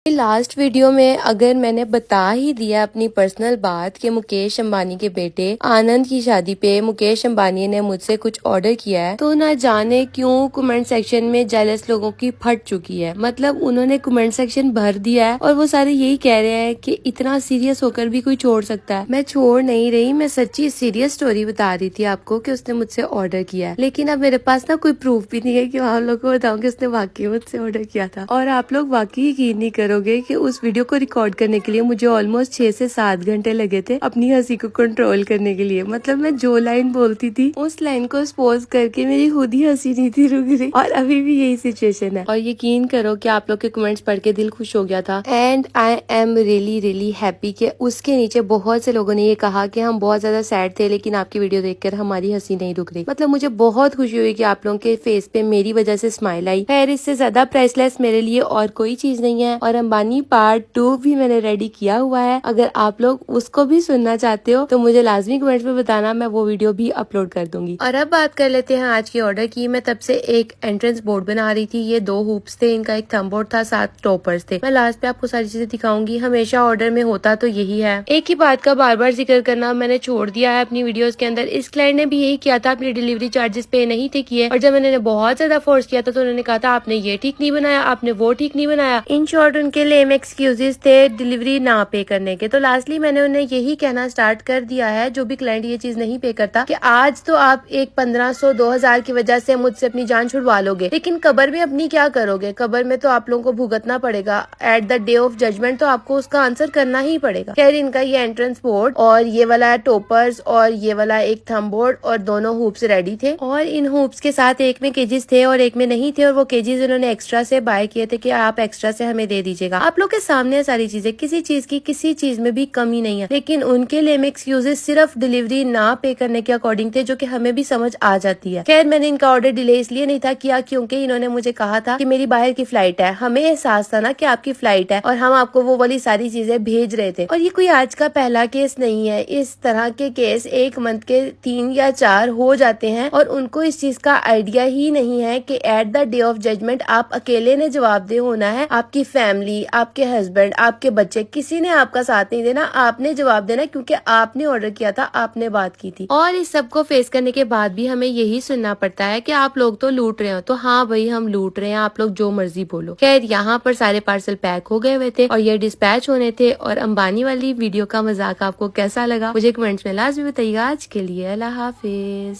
Last video में अगर मैंने बता ही दिया अपनी पर्सनल बात कि मुकेश अंबानी के बेटे आनंद की शादी पे मुकेश अंबानी ने मुझसे कुछ ऑर्डर किया है, तो ना जाने क्यों कमेंट सेक्शन में जेलस लोगों की फट चुकी है। मतलब उन्होंने कमेंट सेक्शन भर दिया है और वो सारे यही कह रहे हैं कि इतना सीरियस होकर भी कोई छोड़ सकता है। मैं छोड़ नहीं रही, मैं सच्ची सीरियस स्टोरी बता रही थी आपको कि उसने मुझसे ऑर्डर किया है, लेकिन अब मेरे पास ना कोई प्रूफ भी नहीं है कि आप लोगों को बताऊं कि उसने वाकई मुझसे ऑर्डर किया था। और आप लोग वाकई यकीन नहीं करोगे कि उस वीडियो को रिकॉर्ड करने के लिए मुझे ऑलमोस्ट 6 से 7 घंटे लगे थे अपनी हंसी को कंट्रोल करने के लिए। मतलब मैं जो लाइन बोलती थी उस लाइन को स्पोज करके मेरी खुद ही हंसी नहीं थी रुक रही, और अभी भी यही सिचुएशन है। और यकीन करो कि आप लोग के कमेंट्स पढ़ के दिल खुश हो गया था। And I am really happy कि उसके नीचे बहुत से लोगों ने ये कहा कि हम बहुत ज्यादा सैड थे, लेकिन आपकी वीडियो देखकर हमारी हंसी नहीं रुक रही। मतलब मुझे बहुत खुशी हुई कि आप लोगों के फेस पे मेरी वजह से स्माइल आई। खैर, इससे ज्यादा प्राइसलेस मेरे लिए और कोई चीज नहीं है। और अंबानी पार्ट 2 भी मैंने रेडी किया हुआ है। अगर आप लोग उसको भी सुनना चाहते हो तो मुझे लाजमी कमेंट्स में बताना, मैं वो वीडियो भी अपलोड कर दूंगी। और अब बात कर लेते हैं आज के ऑर्डर की। मैं तब से एक एंट्रेंस बोर्ड बना रही थी। ये 2 हुप्स थे, इनका एक थंब बोर्ड था, 7 टॉपर्स थे। मैं लास्ट पे आपको सारी चीजें दिखाऊंगी। हमेशा ऑर्डर में होता तो यही है। एक ही बात का बार बार जिक्र करना मैंने छोड़ दिया है अपनी वीडियोस के अंदर। इस क्लाइंट ने भी यही किया था, अपनी डिलीवरी चार्जेस पे नहीं थे किए, और जब मैंने बहुत ज्यादा फोर्स किया था तो उन्होंने कहा था आपने ये ठीक नहीं बनाया, आपने वो ठीक नहीं बनाया। इन शॉर्ट उनके लेम एक्सक्यूजेस थे डिलीवरी ना पे करने के। तो लास्टली मैंने उन्हें यही कहना स्टार्ट कर दिया है, जो भी क्लाइंट ये चीज नहीं पे करता, कि आज तो आप एक 1500 2000 की वजह से मुझसे अपनी जान छुड़वा लोगे, लेकिन कब्र में अपनी क्या करोगे? कब्र में तो आप लोगों को भुगतना पड़ेगा। At the day of judgement तो आपको उसका आंसर करना ही पड़ेगा। खैर, इनका ये एंट्रेंस बोर्ड और ये वाला टॉपर्स और ये वाला एक थंब बोर्ड और दोनों हुप्स रेडी थे। और इन हुप्स के साथ एक में केजेस थे और एक में नहीं थे, और वो केजेस उन्होंने एक्स्ट्रा से बाय किए थे कि आप एक्स्ट्रा से हमें दे दीजिएगा। आप लोग के सामने सारी चीजें, किसी चीज की किसी चीज में भी कमी नहीं है, लेकिन उनके लिए एक्सक्यूजेस सिर्फ डिलीवरी ना पे करने के अकॉर्डिंग थे, जो कि हमें भी समझ आ जाती है। खैर, मैंने इनका ऑर्डर डिले इसलिए नहीं था किया क्योंकि इन्होंने मुझे कहा था कि मेरी बाहर की फ्लाइट है। हमें एहसास था ना कि आपकी फ्लाइट है और हम आपको वो वाली सारी चीजें भेज रहे थे। और ये कोई आज का पहला केस नहीं है। इस तरह के केस एक मंथ के 3 या 4 हो जाते हैं, और उनको इस चीज का आइडिया ही नहीं है कि at the day of judgement आप अकेले ने जवाबदेह होना है। आपकी फैमिली, आपके हस्बैंड, आपके बच्चे, किसी ने आपका साथ नहीं देना। आपने जवाब देना, क्योंकि आपने ऑर्डर किया था, आपने बात की थी। और इस सब को फेस करने के बाद भी हमें यही सुनना पड़ता है कि आप लोग तो लूट रहे हो। तो हाँ भाई, हम लूट रहे हैं, आप लोग जो मर्जी बोलो। खैर, यहाँ पर सारे पार्सल पैक हो गए हुए थे और ये डिस्पैच होने थे। और अंबानी वाली वीडियो का मजाक आपको कैसा लगा मुझे कमेंट्स में लाजमी बताइएगा। आज के लिए अल्लाह हाफिज।